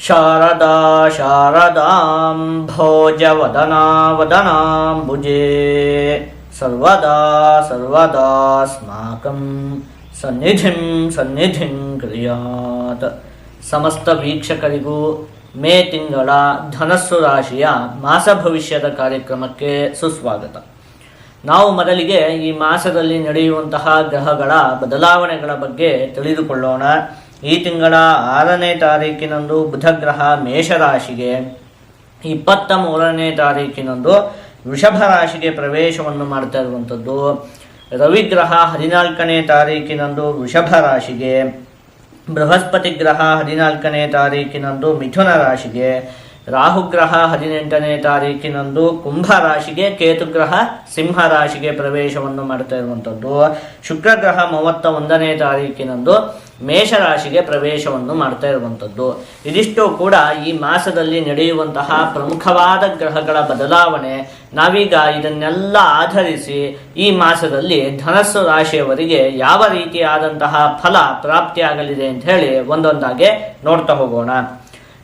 ಶಾರದಾ ಶಾರದಾಂ ಭೋಜವದನಾ ವದನಾಂಬುಜೇ ಸರ್ವದಾ ಸರ್ವದಾಸ್ಮಾಕಂ ಸನ್ನಿಧಿಂ ಸನ್ನಿಧಿಂ ಕ್ರಿಯಾತ್. ಸಮಸ್ತ ವೀಕ್ಷಕರಿಗೂ ಮೇ ತಿಂಗಳ ಧನಸ್ಸು ರಾಶಿಯ ಮಾಸ ಭವಿಷ್ಯದ ಕಾರ್ಯಕ್ರಮಕ್ಕೆ ಸುಸ್ವಾಗತ. ನಾವು ಮೊದಲಿಗೆ ಈ ಮಾಸದಲ್ಲಿ ನಡೆಯುವಂತಹ ಗ್ರಹಗಳ ಬದಲಾವಣೆಗಳ ಬಗ್ಗೆ ತಿಳಿದುಕೊಳ್ಳೋಣ. ಈ ತಿಂಗಳ 6ನೇ ತಾರೀಕಿನಂದು ಬುಧ ಗ್ರಹ ಮೇಷರಾಶಿಗೆ, 23ನೇ ತಾರೀಕಿನಂದು ವೃಷಭ ರಾಶಿಗೆ ಪ್ರವೇಶವನ್ನು ಮಾಡ್ತಾ ಇರುವಂಥದ್ದು. ರವಿಗ್ರಹ 14ನೇ ತಾರೀಕಿನಂದು ವೃಷಭ ರಾಶಿಗೆ, ಬೃಹಸ್ಪತಿ ಗ್ರಹ 14ನೇ ತಾರೀಕಿನಂದು ಮಿಥುನ ರಾಶಿಗೆ, ರಾಹುಗ್ರಹ 18ನೇ ತಾರೀಕಿನಂದು ಕುಂಭ ರಾಶಿಗೆ, ಕೇತುಗ್ರಹ ಸಿಂಹ ರಾಶಿಗೆ ಪ್ರವೇಶವನ್ನು ಮಾಡ್ತಾ ಇರುವಂಥದ್ದು. ಶುಕ್ರಗ್ರಹ 31ನೇ ತಾರೀಕಿನಂದು ಮೇಷರಾಶಿಗೆ ಪ್ರವೇಶವನ್ನು ಮಾಡ್ತಾ ಇರುವಂಥದ್ದು. ಇದಿಷ್ಟು ಕೂಡ ಈ ಮಾಸದಲ್ಲಿ ನಡೆಯುವಂತಹ ಪ್ರಮುಖವಾದ ಗ್ರಹಗಳ ಬದಲಾವಣೆ. ನಾವೀಗ ಇದನ್ನೆಲ್ಲ ಆಧರಿಸಿ ಈ ಮಾಸದಲ್ಲಿ ಧನಸ್ಸು ರಾಶಿಯವರಿಗೆ ಯಾವ ರೀತಿಯಾದಂತಹ ಫಲ ಪ್ರಾಪ್ತಿಯಾಗಲಿದೆ ಅಂತ ಹೇಳಿ ಒಂದೊಂದಾಗೆ ನೋಡ್ತಾ ಹೋಗೋಣ.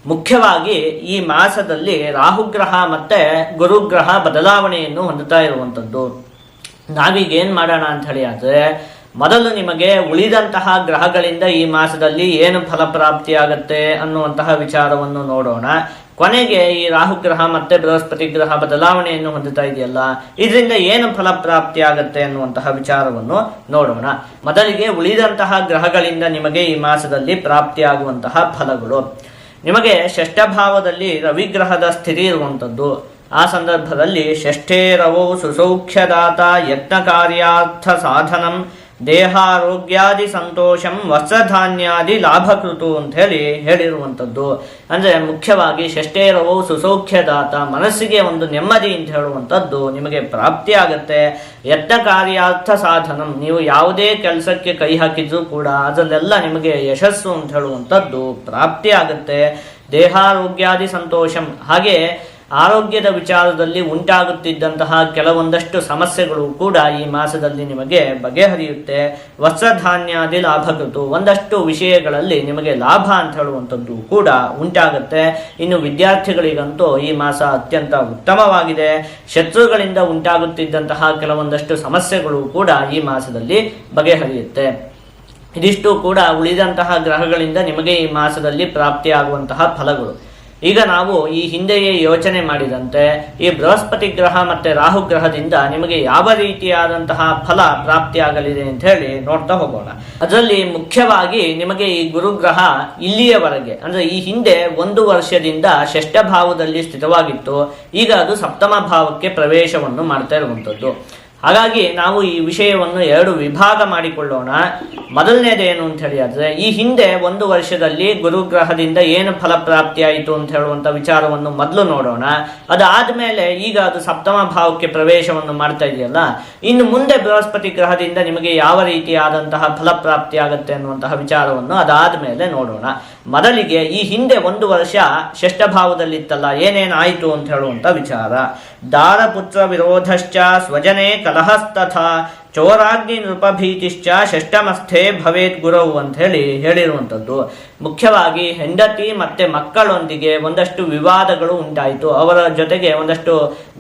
ಮುಖ್ಯವಾಗಿ ಈ ಮಾಸದಲ್ಲಿ ರಾಹುಗ್ರಹ ಮತ್ತೆ ಗುರುಗ್ರಹ ಬದಲಾವಣೆಯನ್ನು ಹೊಂದುತ್ತಾ ಇರುವಂಥದ್ದು. ನಾವೀಗ ಏನು ಮಾಡೋಣ ಅಂತ ಹೇಳಿ ಆದರೆ, ಮೊದಲು ನಿಮಗೆ ಉಳಿದಂತಹ ಗ್ರಹಗಳಿಂದ ಈ ಮಾಸದಲ್ಲಿ ಏನು ಫಲಪ್ರಾಪ್ತಿಯಾಗತ್ತೆ ಅನ್ನುವಂತಹ ವಿಚಾರವನ್ನು ನೋಡೋಣ. ಕೊನೆಗೆ ಈ ರಾಹುಗ್ರಹ ಮತ್ತೆ ಬೃಹಸ್ಪತಿ ಗ್ರಹ ಬದಲಾವಣೆಯನ್ನು ಹೊಂದುತ್ತಾ ಇದೆಯಲ್ಲ, ಇದರಿಂದ ಏನು ಫಲಪ್ರಾಪ್ತಿ ಆಗತ್ತೆ ಅನ್ನುವಂತಹ ವಿಚಾರವನ್ನು ನೋಡೋಣ. ಮೊದಲಿಗೆ ಉಳಿದಂತಹ ಗ್ರಹಗಳಿಂದ ನಿಮಗೆ ಈ ಮಾಸದಲ್ಲಿ ಪ್ರಾಪ್ತಿಯಾಗುವಂತಹ ಫಲಗಳು. ನಿಮಗೆ ಷಷ್ಠಭಾವದಲ್ಲಿ ರವಿಗ್ರಹದ ಸ್ಥಿತಿ ಇರುವಂಥದ್ದು. ಆ ಸಂದರ್ಭದಲ್ಲಿ ಷಷ್ಠೇ ರವೋ ಸುಸೌಖ್ಯದಾತ ಯತ್ನ ಕಾರ್ಯಾರ್ಥ ಸಾಧನಂ ದೇಹಾರೋಗ್ಯಾದಿ ಸಂತೋಷಂ ವಸ್ತ್ರಧಾನ್ಯಾದಿ ಲಾಭಕೃತು ಅಂತ ಹೇಳಿರುವಂಥದ್ದು. ಅಂದರೆ ಮುಖ್ಯವಾಗಿ ಷಷ್ಠೇ ರವೋ ಸುಸೌಖ್ಯದಾತ, ಮನಸ್ಸಿಗೆ ಒಂದು ನೆಮ್ಮದಿ ಅಂತ ಹೇಳುವಂಥದ್ದು ನಿಮಗೆ ಪ್ರಾಪ್ತಿಯಾಗತ್ತೆ. ಯತ್ನ ಕಾರ್ಯಾರ್ಥ ಸಾಧನಂ, ನೀವು ಯಾವುದೇ ಕೆಲಸಕ್ಕೆ ಕೈ ಹಾಕಿದ್ರೂ ಕೂಡ ಅದರಲ್ಲೆಲ್ಲ ನಿಮಗೆ ಯಶಸ್ಸು ಅಂತ ಹೇಳುವಂಥದ್ದು ಪ್ರಾಪ್ತಿಯಾಗತ್ತೆ. ದೇಹಾರೋಗ್ಯಾದಿ ಸಂತೋಷಂ, ಹಾಗೆ ಆರೋಗ್ಯದ ವಿಚಾರದಲ್ಲಿ ಉಂಟಾಗುತ್ತಿದ್ದಂತಹ ಕೆಲವೊಂದಷ್ಟು ಸಮಸ್ಯೆಗಳು ಕೂಡ ಈ ಮಾಸದಲ್ಲಿ ನಿಮಗೆ ಬಗೆಹರಿಯುತ್ತೆ. ವಸ್ತ್ರಧಾನ್ಯಾದಿ ಲಾಭಕೃತು, ಒಂದಷ್ಟು ವಿಷಯಗಳಲ್ಲಿ ನಿಮಗೆ ಲಾಭ ಅಂತ ಹೇಳುವಂಥದ್ದು ಕೂಡ ಉಂಟಾಗುತ್ತೆ. ಇನ್ನು ವಿದ್ಯಾರ್ಥಿಗಳಿಗಂತೂ ಈ ಮಾಸ ಅತ್ಯಂತ ಉತ್ತಮವಾಗಿದೆ. ಶತ್ರುಗಳಿಂದ ಉಂಟಾಗುತ್ತಿದ್ದಂತಹ ಕೆಲವೊಂದಷ್ಟು ಸಮಸ್ಯೆಗಳು ಕೂಡ ಈ ಮಾಸದಲ್ಲಿ ಬಗೆಹರಿಯುತ್ತೆ. ಇದಿಷ್ಟು ಕೂಡ ಉಳಿದಂತಹ ಗ್ರಹಗಳಿಂದ ನಿಮಗೆ ಈ ಮಾಸದಲ್ಲಿ ಪ್ರಾಪ್ತಿಯಾಗುವಂತಹ ಫಲಗಳು. ಈಗ ನಾವು ಈ ಹಿಂದೆಯೇ ಯೋಚನೆ ಮಾಡಿದಂತೆ ಈ ಬೃಹಸ್ಪತಿ ಗ್ರಹ ಮತ್ತೆ ರಾಹು ಗ್ರಹದಿಂದ ನಿಮಗೆ ಯಾವ ರೀತಿಯಾದಂತಹ ಫಲ ಪ್ರಾಪ್ತಿಯಾಗಲಿದೆ ಅಂತ ಹೇಳಿ ನೋಡ್ತಾ ಹೋಗೋಣ. ಅದರಲ್ಲಿ ಮುಖ್ಯವಾಗಿ ನಿಮಗೆ ಈ ಗುರುಗ್ರಹ ಇಲ್ಲಿಯವರೆಗೆ ಅಂದ್ರೆ ಈ ಹಿಂದೆ 1 ವರ್ಷದಿಂದ ಷಷ್ಠ ಭಾವದಲ್ಲಿ ಸ್ಥಿತವಾಗಿತ್ತು. ಈಗ ಅದು ಸಪ್ತಮ ಭಾವಕ್ಕೆ ಪ್ರವೇಶವನ್ನು ಮಾಡ್ತಾ ಇರುವಂಥದ್ದು. ಹಾಗಾಗಿ ನಾವು ಈ ವಿಷಯವನ್ನು 2 ವಿಭಾಗ ಮಾಡಿಕೊಳ್ಳೋಣ. ಮೊದಲನೇದೇನು ಅಂತ ಹೇಳಿ ಆದರೆ, ಈ ಹಿಂದೆ 1 ವರ್ಷದಲ್ಲಿ ಗುರುಗ್ರಹದಿಂದ ಏನು ಫಲಪ್ರಾಪ್ತಿಯಾಯಿತು ಅಂತ ಹೇಳುವಂಥ ವಿಚಾರವನ್ನು ಮೊದಲು ನೋಡೋಣ. ಅದಾದ್ಮೇಲೆ ಈಗ ಅದು ಸಪ್ತಮ ಭಾವಕ್ಕೆ ಪ್ರವೇಶವನ್ನು ಮಾಡ್ತಾ ಇದೆಯಲ್ಲ, ಇನ್ನು ಮುಂದೆ ಬೃಹಸ್ಪತಿ ಗ್ರಹದಿಂದ ನಿಮಗೆ ಯಾವ ರೀತಿಯಾದಂತಹ ಫಲಪ್ರಾಪ್ತಿ ಆಗುತ್ತೆ ಅನ್ನುವಂತಹ ವಿಚಾರವನ್ನು ಅದಾದ್ಮೇಲೆ ನೋಡೋಣ. ಮೊದಲಿಗೆ ಈ ಹಿಂದೆ 1 ವರ್ಷ ಷಷ್ಠ ಭಾವದಲ್ಲಿತ್ತಲ್ಲ, ಏನೇನಾಯಿತು ಅಂತ ಹೇಳುವಂಥ ವಿಚಾರ. ದಾರಪುತ್ರ ವಿರೋಧಶ್ಚ ಸ್ವಜನೇ ಕಲಹಸ್ತಥ ಚೋರಾಗ್ನಿ ನೃಪಭೀತಿಶ್ಚ ಷಷ್ಠಮಸ್ಥೆ ಭವೇತ್ ಗುರವು ಅಂತ ಹೇಳಿರುವಂಥದ್ದು. ಮುಖ್ಯವಾಗಿ ಹೆಂಡತಿ ಮತ್ತೆ ಮಕ್ಕಳೊಂದಿಗೆ ಒಂದಷ್ಟು ವಿವಾದಗಳು ಉಂಟಾಯಿತು, ಅವರ ಜೊತೆಗೆ ಒಂದಷ್ಟು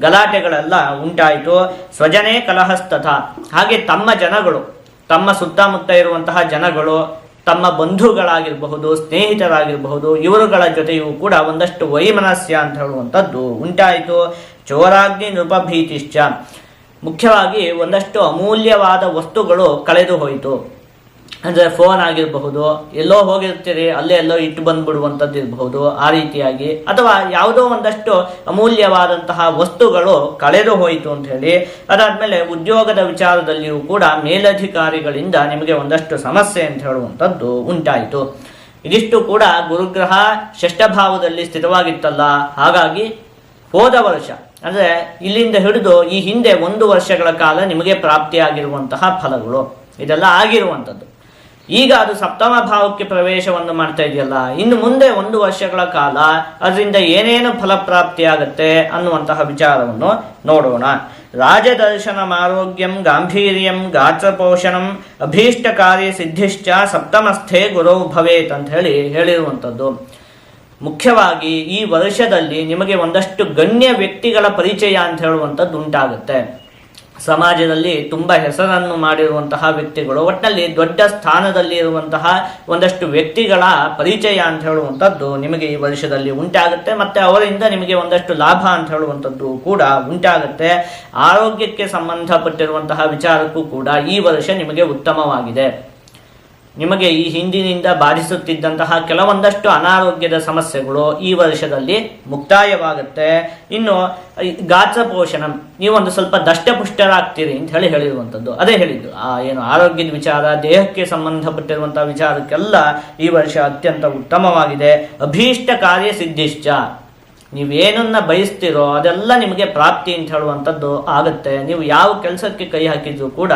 ಗಲಾಟೆಗಳೆಲ್ಲ ಉಂಟಾಯಿತು. ಸ್ವಜನೇ ಕಲಹಸ್ತಥ, ಹಾಗೆ ತಮ್ಮ ಜನಗಳು, ತಮ್ಮ ಸುತ್ತಮುತ್ತ ಇರುವಂತಹ ಜನಗಳು, ತಮ್ಮ ಬಂಧುಗಳಾಗಿರಬಹುದು, ಸ್ನೇಹಿತರಾಗಿರಬಹುದು, ಇವರುಗಳ ಜೊತೆಯೂ ಕೂಡ ಒಂದಷ್ಟು ವೈಮನಸ್ಯ ಅಂತ ಹೇಳುವಂಥದ್ದು ಉಂಟಾಯಿತು. ಚೋರಾಗ್ನಿ ನೃಪಭೀತಿಶ್ಚ, ಮುಖ್ಯವಾಗಿ ಒಂದಷ್ಟು ಅಮೂಲ್ಯವಾದ ವಸ್ತುಗಳು ಕಳೆದು ಹೋಯಿತು. ಅಂದರೆ ಫೋನ್ ಆಗಿರಬಹುದು, ಎಲ್ಲೋ ಹೋಗಿರ್ತೀರಿ ಅಲ್ಲೇ ಎಲ್ಲೋ ಇಟ್ಟು ಬಂದ್ಬಿಡುವಂಥದ್ದು ಇರಬಹುದು, ಆ ರೀತಿಯಾಗಿ, ಅಥವಾ ಯಾವುದೋ ಒಂದಷ್ಟು ಅಮೂಲ್ಯವಾದಂತಹ ವಸ್ತುಗಳು ಕಳೆದು ಹೋಯಿತು ಅಂತ ಹೇಳಿ. ಅದಾದ್ಮೇಲೆ ಉದ್ಯೋಗದ ವಿಚಾರದಲ್ಲಿಯೂ ಕೂಡ ಮೇಲಧಿಕಾರಿಗಳಿಂದ ನಿಮಗೆ ಒಂದಷ್ಟು ಸಮಸ್ಯೆ ಅಂತ ಹೇಳುವಂಥದ್ದು ಉಂಟಾಯಿತು. ಇದಿಷ್ಟು ಕೂಡ ಗುರುಗ್ರಹ ಷಷ್ಠಭಾವದಲ್ಲಿ ಸ್ಥಿತವಾಗಿತ್ತಲ್ಲ, ಹಾಗಾಗಿ ಹೋದ ವರ್ಷ ಅಂದರೆ ಇಲ್ಲಿಂದ ಹಿಡಿದು ಈ ಹಿಂದೆ 1 ವರ್ಷಗಳ ಕಾಲ ನಿಮಗೆ ಪ್ರಾಪ್ತಿಯಾಗಿರುವಂತಹ ಫಲಗಳು ಇದೆಲ್ಲ ಆಗಿರುವಂಥದ್ದು. ಈಗ ಅದು ಸಪ್ತಮ ಭಾವಕ್ಕೆ ಪ್ರವೇಶವನ್ನು ಮಾಡ್ತಾ ಇದೆಯಲ್ಲ, ಇನ್ನು ಮುಂದೆ 1 ವರ್ಷಗಳ ಕಾಲ ಅದರಿಂದ ಏನೇನು ಫಲಪ್ರಾಪ್ತಿಯಾಗತ್ತೆ ಅನ್ನುವಂತಹ ವಿಚಾರವನ್ನು ನೋಡೋಣ. ರಾಜದರ್ಶನಂ ಆರೋಗ್ಯಂ ಗಾಂಭೀರ್ಯಂ ಗಾತ್ರಪೋಷಣಂ ಅಭೀಷ್ಟ ಕಾರ್ಯ ಸಿದ್ಧಿಶ್ಚ ಸಪ್ತಮಸ್ಥೆ ಗುರೌ ಭವೇತ್ ಅಂತ ಹೇಳಿರುವಂಥದ್ದು. ಮುಖ್ಯವಾಗಿ ಈ ವರ್ಷದಲ್ಲಿ ನಿಮಗೆ ಒಂದಷ್ಟು ಗಣ್ಯ ವ್ಯಕ್ತಿಗಳ ಪರಿಚಯ ಅಂತ ಹೇಳುವಂಥದ್ದು ಉಂಟಾಗುತ್ತೆ. ಸಮಾಜದಲ್ಲಿ ತುಂಬ ಹೆಸರನ್ನು ಮಾಡಿರುವಂತಹ ವ್ಯಕ್ತಿಗಳು, ಒಟ್ಟಿನಲ್ಲಿ ದೊಡ್ಡ ಸ್ಥಾನದಲ್ಲಿ ಇರುವಂತಹ ಒಂದಷ್ಟು ವ್ಯಕ್ತಿಗಳ ಪರಿಚಯ ಅಂತ ಹೇಳುವಂಥದ್ದು ನಿಮಗೆ ಈ ವರ್ಷದಲ್ಲಿ ಉಂಟಾಗುತ್ತೆ. ಮತ್ತು ಅವರಿಂದ ನಿಮಗೆ ಒಂದಷ್ಟು ಲಾಭ ಅಂತ ಹೇಳುವಂಥದ್ದು ಕೂಡ ಉಂಟಾಗುತ್ತೆ. ಆರೋಗ್ಯಕ್ಕೆ ಸಂಬಂಧಪಟ್ಟಿರುವಂತಹ ವಿಚಾರಕ್ಕೂ ಕೂಡ ಈ ವರ್ಷ ನಿಮಗೆ ಉತ್ತಮವಾಗಿದೆ. ನಿಮಗೆ ಈ ಹಿಂದಿನಿಂದ ಬಾಧಿಸುತ್ತಿದ್ದಂತಹ ಕೆಲವೊಂದಷ್ಟು ಅನಾರೋಗ್ಯದ ಸಮಸ್ಯೆಗಳು ಈ ವರ್ಷದಲ್ಲಿ ಮುಕ್ತಾಯವಾಗುತ್ತೆ. ಇನ್ನು ಗಾತ್ರಪೋಷಣ, ನೀವೊಂದು ಸ್ವಲ್ಪ ದಷ್ಟಪುಷ್ಟರಾಗ್ತೀರಿ ಅಂತ ಹೇಳಿರುವಂಥದ್ದು. ಅದೇ ಹೇಳಿದ್ದು ಏನು ಆರೋಗ್ಯದ ವಿಚಾರ, ದೇಹಕ್ಕೆ ಸಂಬಂಧಪಟ್ಟಿರುವಂತಹ ವಿಚಾರಕ್ಕೆಲ್ಲ ಈ ವರ್ಷ ಅತ್ಯಂತ ಉತ್ತಮವಾಗಿದೆ. ಅಭೀಷ್ಟ ಕಾರ್ಯ ಸಿದ್ಧಿಶ್ಚ, ನೀವೇನನ್ನ ಬಯಸ್ತಿರೋ ಅದೆಲ್ಲ ನಿಮಗೆ ಪ್ರಾಪ್ತಿ ಅಂತ ಹೇಳುವಂಥದ್ದು ಆಗುತ್ತೆ. ನೀವು ಯಾವ ಕೆಲಸಕ್ಕೆ ಕೈ ಹಾಕಿದ್ರು ಕೂಡ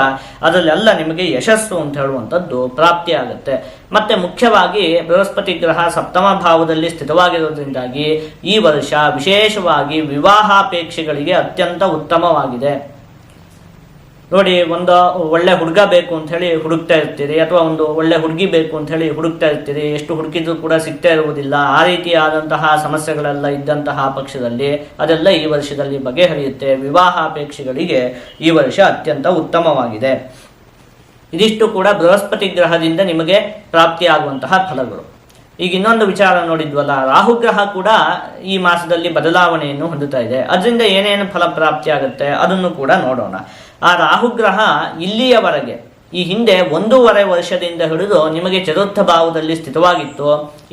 ಅದರಲ್ಲೆಲ್ಲ ನಿಮಗೆ ಯಶಸ್ಸು ಅಂತ ಹೇಳುವಂಥದ್ದು ಪ್ರಾಪ್ತಿ ಆಗುತ್ತೆ. ಮತ್ತೆ ಮುಖ್ಯವಾಗಿ ಬೃಹಸ್ಪತಿ ಗ್ರಹ ಸಪ್ತಮ ಭಾವದಲ್ಲಿ ಸ್ಥಿತವಾಗಿರೋದ್ರಿಂದಾಗಿ ಈ ವರ್ಷ ವಿಶೇಷವಾಗಿ ವಿವಾಹಾಪೇಕ್ಷೆಗಳಿಗೆ ಅತ್ಯಂತ ಉತ್ತಮವಾಗಿದೆ. ನೋಡಿ, ಒಂದು ಒಳ್ಳೆ ಹುಡುಗ ಬೇಕು ಅಂತ ಹೇಳಿ ಹುಡುಕ್ತಾ ಇರ್ತೀರಿ, ಅಥವಾ ಒಂದು ಒಳ್ಳೆ ಹುಡುಗಿ ಬೇಕು ಅಂತ ಹೇಳಿ ಹುಡುಕ್ತಾ ಇರ್ತೀರಿ, ಎಷ್ಟು ಹುಡುಕಿದ್ರು ಕೂಡ ಸಿಗ್ತಾ ಇರುವುದಿಲ್ಲ. ಆ ರೀತಿಯಾದಂತಹ ಸಮಸ್ಯೆಗಳೆಲ್ಲ ಇದ್ದಂತಹ ಪಕ್ಷದಲ್ಲಿ ಅದೆಲ್ಲ ಈ ವರ್ಷದಲ್ಲಿ ಬಗೆಹರಿಯುತ್ತೆ. ವಿವಾಹಾಪೇಕ್ಷೆಗಳಿಗೆ ಈ ವರ್ಷ ಅತ್ಯಂತ ಉತ್ತಮವಾಗಿದೆ. ಇದಿಷ್ಟು ಕೂಡ ಬೃಹಸ್ಪತಿ ಗ್ರಹದಿಂದ ನಿಮಗೆ ಪ್ರಾಪ್ತಿಯಾಗುವಂತಹ ಫಲಗಳು. ಈಗ ಇನ್ನೊಂದು ವಿಚಾರ ನೋಡಿದ್ವಲ್ಲ, ರಾಹುಗ್ರಹ ಕೂಡ ಈ ಮಾಸದಲ್ಲಿ ಬದಲಾವಣೆಯನ್ನು ಹೊಂದುತ್ತಾ ಇದೆ. ಅದರಿಂದ ಏನೇನು ಫಲ ಪ್ರಾಪ್ತಿ ಆಗುತ್ತೆ ಅದನ್ನು ಕೂಡ ನೋಡೋಣ. ಆ ರಾಹುಗ್ರಹ ಇಲ್ಲಿಯವರೆಗೆ ಈ ಹಿಂದೆ 1.5 ವರ್ಷದಿಂದ ಹಿಡಿದು ನಿಮಗೆ ಚತುರ್ಥ ಭಾವದಲ್ಲಿ ಸ್ಥಿತವಾಗಿತ್ತು.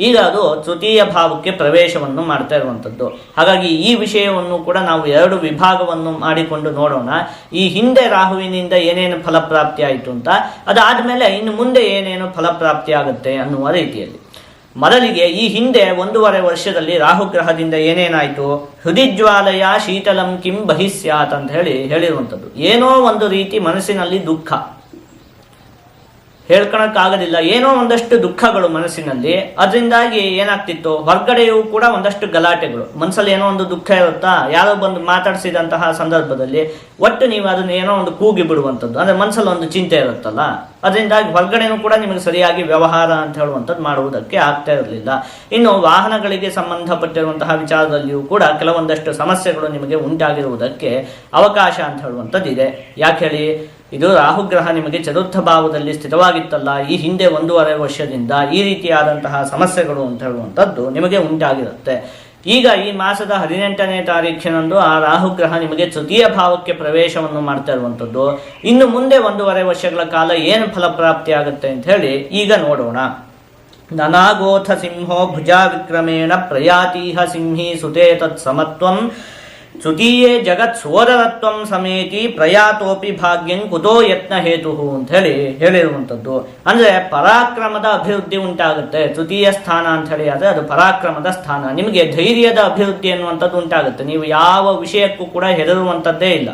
ಈಗ ಅದು ತೃತೀಯ ಭಾವಕ್ಕೆ ಪ್ರವೇಶವನ್ನು ಮಾಡ್ತಾ ಇರುವಂಥದ್ದು. ಹಾಗಾಗಿ ಈ ವಿಷಯವನ್ನು ಕೂಡ ನಾವು 2 ವಿಭಾಗವನ್ನು ಮಾಡಿಕೊಂಡು ನೋಡೋಣ. ಈ ಹಿಂದೆ ರಾಹುವಿನಿಂದ ಏನೇನು ಫಲಪ್ರಾಪ್ತಿ ಆಯಿತು ಅಂತ, ಅದಾದಮೇಲೆ ಇನ್ನು ಮುಂದೆ ಏನೇನು ಫಲಪ್ರಾಪ್ತಿ ಆಗುತ್ತೆ ಅನ್ನುವ ರೀತಿಯಲ್ಲಿ. ಮೊದಲಿಗೆ ಈ ಹಿಂದೆ 1.5 ವರ್ಷದಲ್ಲಿ ರಾಹುಗ್ರಹದಿಂದ ಏನೇನಾಯಿತು, ಹೃದಿಜ್ವಾಲಯ ಶೀತಲಂ ಕಿಂ ಬಹಿಸ್ಯಾತ್ ಅಂತ ಹೇಳಿರುವಂಥದ್ದು. ಏನೋ ಒಂದು ರೀತಿ ಮನಸ್ಸಿನಲ್ಲಿ ದುಃಖ, ಹೇಳ್ಕೊಳಕ್ಕಾಗೋದಿಲ್ಲ, ಏನೋ ಒಂದಷ್ಟು ದುಃಖಗಳು ಮನಸ್ಸಿನಲ್ಲಿ. ಅದರಿಂದಾಗಿ ಏನಾಗ್ತಿತ್ತು, ಹೊರಗಡೆಯೂ ಕೂಡ ಒಂದಷ್ಟು ಗಲಾಟೆಗಳು. ಮನಸ್ಸಲ್ಲಿ ಏನೋ ಒಂದು ದುಃಖ ಇರುತ್ತಾ, ಯಾರೋ ಬಂದು ಮಾತಾಡಿಸಿದಂತಹ ಸಂದರ್ಭದಲ್ಲಿ ಒಟ್ಟು ನೀವು ಅದನ್ನ ಏನೋ ಒಂದು ಕೂಗಿ ಬಿಡುವಂಥದ್ದು, ಅಂದರೆ ಮನಸ್ಸಲ್ಲಿ ಒಂದು ಚಿಂತೆ ಇರುತ್ತಲ್ಲ, ಅದರಿಂದಾಗಿ ಹೊರಗಡೆನೂ ಕೂಡ ನಿಮಗೆ ಸರಿಯಾಗಿ ವ್ಯವಹಾರ ಅಂತ ಹೇಳುವಂಥದ್ದು ಮಾಡುವುದಕ್ಕೆ ಆಗ್ತಾ ಇರಲಿಲ್ಲ. ಇನ್ನು ವಾಹನಗಳಿಗೆ ಸಂಬಂಧಪಟ್ಟಿರುವಂತಹ ವಿಚಾರದಲ್ಲಿಯೂ ಕೂಡ ಕೆಲವೊಂದಷ್ಟು ಸಮಸ್ಯೆಗಳು ನಿಮಗೆ ಉಂಟಾಗಿರುವುದಕ್ಕೆ ಅವಕಾಶ ಅಂತ ಹೇಳುವಂಥದ್ದು ಇದೆ. ಯಾಕೆ ಹೇಳಿ, ಇದು ರಾಹುಗ್ರಹ ನಿಮಗೆ ಚತುರ್ಥ ಭಾವದಲ್ಲಿ ಸ್ಥಿತವಾಗಿತ್ತಲ್ಲ, ಈ ಹಿಂದೆ 1.5 ವರ್ಷದಿಂದ ಈ ರೀತಿಯಾದಂತಹ ಸಮಸ್ಯೆಗಳು ಅಂತ ಹೇಳುವಂಥದ್ದು ನಿಮಗೆ ಉಂಟಾಗಿರುತ್ತೆ. ಈಗ ಈ ಮಾಸದ 18ನೇ ತಾರೀಖಿನಂದು ಆ ರಾಹುಗ್ರಹ ನಿಮಗೆ ತೃತೀಯ ಭಾವಕ್ಕೆ ಪ್ರವೇಶವನ್ನು ಮಾಡ್ತಾ ಇರುವಂಥದ್ದು. ಇನ್ನು ಮುಂದೆ 1.5 ವರ್ಷಗಳ ಕಾಲ ಏನು ಫಲಪ್ರಾಪ್ತಿ ಆಗುತ್ತೆ ಅಂತ ಹೇಳಿ ಈಗ ನೋಡೋಣ. ನನಾಗೋಥ ಸಿಂಹೋ ಭುಜಾ ವಿಕ್ರಮೇಣ ಪ್ರಯಾತೀಹ ಸಿಂಹಿ ಸುತೇ ತತ್ ಸಮತ್ವಂ ತೃತೀಯೇ ಜಗತ್ ಸೋದರತ್ವಂ ಸಮೇತಿ ಪ್ರಯಾತೋಪಿ ಭಾಗ್ಯಂ ಕುತೋ ಯತ್ನ ಹೇತು ಅಂತ ಹೇಳಿರುವಂಥದ್ದು. ಅಂದರೆ ಪರಾಕ್ರಮದ ಅಭಿವೃದ್ಧಿ ಉಂಟಾಗುತ್ತೆ. ತೃತೀಯ ಸ್ಥಾನ ಅಂತ ಹೇಳಿ ಆದರೆ ಅದು ಪರಾಕ್ರಮದ ಸ್ಥಾನ. ನಿಮಗೆ ಧೈರ್ಯದ ಅಭಿವೃದ್ಧಿ ಅನ್ನುವಂಥದ್ದು ಉಂಟಾಗುತ್ತೆ. ನೀವು ಯಾವ ವಿಷಯಕ್ಕೂ ಕೂಡ ಹೆದರುವಂಥದ್ದೇ ಇಲ್ಲ.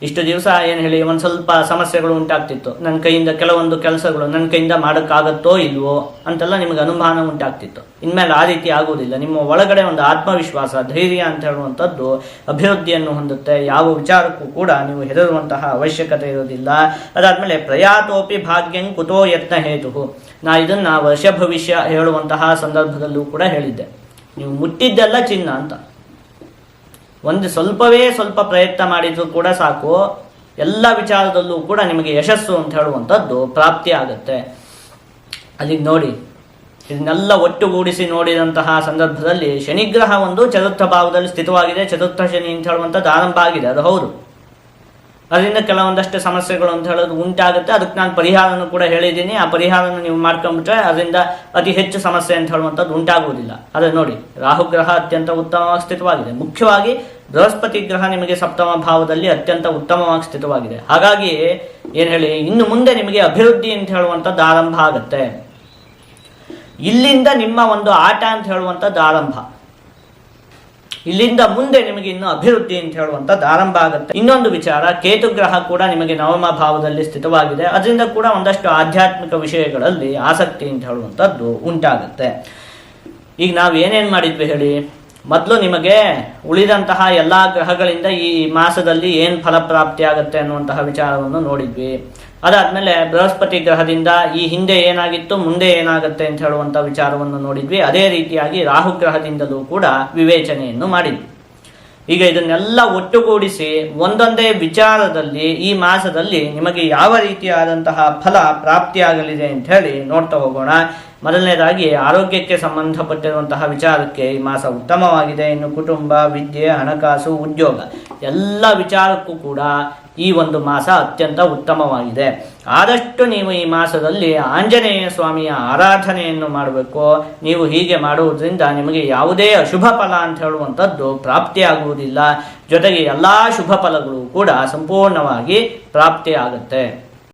ಇಷ್ಟು ದಿವಸ ಏನು ಹೇಳಿ ಒಂದು ಸ್ವಲ್ಪ ಸಮಸ್ಯೆಗಳು ಉಂಟಾಗ್ತಿತ್ತು, ನನ್ನ ಕೈಯಿಂದ ಕೆಲವೊಂದು ಕೆಲಸಗಳು ನನ್ನ ಕೈಯಿಂದ ಮಾಡೋಕ್ಕಾಗತ್ತೋ ಇಲ್ವೋ ಅಂತೆಲ್ಲ ನಿಮಗೆ ಅನುಮಾನ ಉಂಟಾಗ್ತಿತ್ತು. ಇನ್ಮೇಲೆ ಆ ರೀತಿ ಆಗುವುದಿಲ್ಲ. ನಿಮ್ಮ ಒಳಗಡೆ ಒಂದು ಆತ್ಮವಿಶ್ವಾಸ, ಧೈರ್ಯ ಅಂತ ಹೇಳುವಂಥದ್ದು ಅಭಿವೃದ್ಧಿಯನ್ನು ಹೊಂದುತ್ತೆ. ಯಾವ ವಿಚಾರಕ್ಕೂ ಕೂಡ ನೀವು ಹೆದರುವಂತಹ ಅವಶ್ಯಕತೆ ಇರೋದಿಲ್ಲ. ಅದಾದಮೇಲೆ ಪ್ರಯಾತೋಪಿ ಭಾಗ್ಯಂ ಕುತೋ ಯತ್ನ ಹೇತು. ನಾ ಇದನ್ನು ವರ್ಷ ಭವಿಷ್ಯ ಹೇಳುವಂತಹ ಸಂದರ್ಭದಲ್ಲೂ ಕೂಡ ಹೇಳಿದ್ದೆ, ನೀವು ಮುಟ್ಟಿದ್ದೆಲ್ಲ ಚಿನ್ನ ಅಂತ. ಒಂದು ಸ್ವಲ್ಪ ಪ್ರಯತ್ನ ಮಾಡಿದ್ರು ಕೂಡ ಸಾಕು, ಎಲ್ಲ ವಿಚಾರದಲ್ಲೂ ಕೂಡ ನಿಮಗೆ ಯಶಸ್ಸು ಅಂತ ಹೇಳುವಂಥದ್ದು ಪ್ರಾಪ್ತಿ ಆಗುತ್ತೆ. ಅಲ್ಲಿಗೆ ನೋಡಿ, ಇದನ್ನೆಲ್ಲ ಒಟ್ಟುಗೂಡಿಸಿ ನೋಡಿದಂತಹ ಸಂದರ್ಭದಲ್ಲಿ ಶನಿಗ್ರಹ ಒಂದು ಚತುರ್ಥ ಭಾವದಲ್ಲಿ ಸ್ಥಿತವಾಗಿದೆ. ಚತುರ್ಥ ಶನಿ ಅಂತ ಹೇಳುವಂಥದ್ದು ಆರಂಭ ಆಗಿದೆ, ಅದು ಹೌದು. ಅದರಿಂದ ಕೆಲವೊಂದಷ್ಟು ಸಮಸ್ಯೆಗಳು ಅಂತ ಹೇಳೋದು ಉಂಟಾಗುತ್ತೆ. ಅದಕ್ಕೆ ನಾನು ಪರಿಹಾರನೂ ಕೂಡ ಹೇಳಿದ್ದೀನಿ. ಆ ಪರಿಹಾರನ ನೀವು ಮಾಡ್ಕೊಂಡ್ಬಿಟ್ರೆ ಅದರಿಂದ ಅತಿ ಹೆಚ್ಚು ಸಮಸ್ಯೆ ಅಂತ ಹೇಳುವಂಥದ್ದು ಉಂಟಾಗುವುದಿಲ್ಲ. ಅದೇ ನೋಡಿ, ರಾಹುಗ್ರಹ ಅತ್ಯಂತ ಉತ್ತಮವಾಗಿ ಸ್ಥಿತವಾಗಿದೆ. ಮುಖ್ಯವಾಗಿ ಬೃಹಸ್ಪತಿ ಗ್ರಹ ನಿಮಗೆ ಸಪ್ತಮ ಭಾವದಲ್ಲಿ ಅತ್ಯಂತ ಉತ್ತಮವಾಗಿ ಸ್ಥಿತವಾಗಿದೆ. ಹಾಗಾಗಿ ಏನು ಹೇಳಿ, ಇನ್ನು ಮುಂದೆ ನಿಮಗೆ ಅಭಿವೃದ್ಧಿ ಅಂತ ಹೇಳುವಂಥದ್ದು ಆರಂಭ ಆಗುತ್ತೆ. ಇಲ್ಲಿಂದ ನಿಮ್ಮ ಒಂದು ಆಟ ಅಂತ ಹೇಳುವಂಥದ್ದು ಆರಂಭ. ಇಲ್ಲಿಂದ ಮುಂದೆ ನಿಮಗೆ ಇನ್ನು ಅಭಿವೃದ್ಧಿ ಅಂತ ಹೇಳುವಂಥದ್ದು ಆರಂಭ ಆಗುತ್ತೆ. ಇನ್ನೊಂದು ವಿಚಾರ, ಕೇತು ಗ್ರಹ ಕೂಡ ನಿಮಗೆ ನವಮ ಭಾವದಲ್ಲಿ ಸ್ಥಿತವಾಗಿದೆ. ಅದರಿಂದ ಕೂಡ ಒಂದಷ್ಟು ಆಧ್ಯಾತ್ಮಿಕ ವಿಷಯಗಳಲ್ಲಿ ಆಸಕ್ತಿ ಅಂತ ಹೇಳುವಂಥದ್ದು ಉಂಟಾಗುತ್ತೆ. ಈಗ ನಾವು ಏನೇನು ಮಾಡಿದ್ವಿ ಹೇಳಿ, ಮೊದಲು ನಿಮಗೆ ಉಳಿದಂತಹ ಎಲ್ಲ ಗ್ರಹಗಳಿಂದ ಈ ಮಾಸದಲ್ಲಿ ಏನು ಫಲಪ್ರಾಪ್ತಿ ಆಗುತ್ತೆ ಅನ್ನುವಂತಹ ವಿಚಾರವನ್ನು ನೋಡಿದ್ವಿ. ಅದಾದ್ಮೇಲೆ ಬೃಹಸ್ಪತಿ ಗ್ರಹದಿಂದ ಈ ಹಿಂದೆ ಏನಾಗಿತ್ತು, ಮುಂದೆ ಏನಾಗುತ್ತೆ ಅಂತ ಹೇಳುವಂತ ವಿಚಾರವನ್ನು ನೋಡಿದ್ವಿ. ಅದೇ ರೀತಿಯಾಗಿ ರಾಹು ಗ್ರಹದಿಂದಲೂ ಕೂಡ ವಿವೇಚನೆಯನ್ನು ಮಾಡಿದ್ವಿ. ಈಗ ಇದನ್ನೆಲ್ಲ ಒಟ್ಟುಗೂಡಿಸಿ ಒಂದೊಂದೇ ವಿಚಾರದಲ್ಲಿ ಈ ಮಾಸದಲ್ಲಿ ನಿಮಗೆ ಯಾವ ರೀತಿಯಾದಂತಹ ಫಲ ಪ್ರಾಪ್ತಿಯಾಗಲಿದೆ ಅಂತ ಹೇಳಿ ನೋಡ್ತಾ ಹೋಗೋಣ. ಮೊದಲನೇದಾಗಿ ಆರೋಗ್ಯಕ್ಕೆ ಸಂಬಂಧಪಟ್ಟಿರುವಂತಹ ವಿಚಾರಕ್ಕೆ ಈ ಮಾಸ ಉತ್ತಮವಾಗಿದೆ. ಇನ್ನು ಕುಟುಂಬ, ವಿದ್ಯೆ, ಹಣಕಾಸು, ಉದ್ಯೋಗ ಎಲ್ಲ ವಿಚಾರಕ್ಕೂ ಕೂಡ ಈ ಒಂದು ಮಾಸ ಅತ್ಯಂತ ಉತ್ತಮವಾಗಿದೆ. ಆದಷ್ಟು ನೀವು ಈ ಮಾಸದಲ್ಲಿ ಆಂಜನೇಯ ಸ್ವಾಮಿಯ ಆರಾಧನೆಯನ್ನು ಮಾಡಬೇಕು. ನೀವು ಹೀಗೆ ಮಾಡುವುದರಿಂದ ನಿಮಗೆ ಯಾವುದೇ ಅಶುಭ ಫಲ ಅಂತ ಹೇಳುವಂಥದ್ದು ಪ್ರಾಪ್ತಿಯಾಗುವುದಿಲ್ಲ. ಜೊತೆಗೆ ಎಲ್ಲ ಶುಭ ಫಲಗಳು ಕೂಡ ಸಂಪೂರ್ಣವಾಗಿ ಪ್ರಾಪ್ತಿಯಾಗುತ್ತೆ.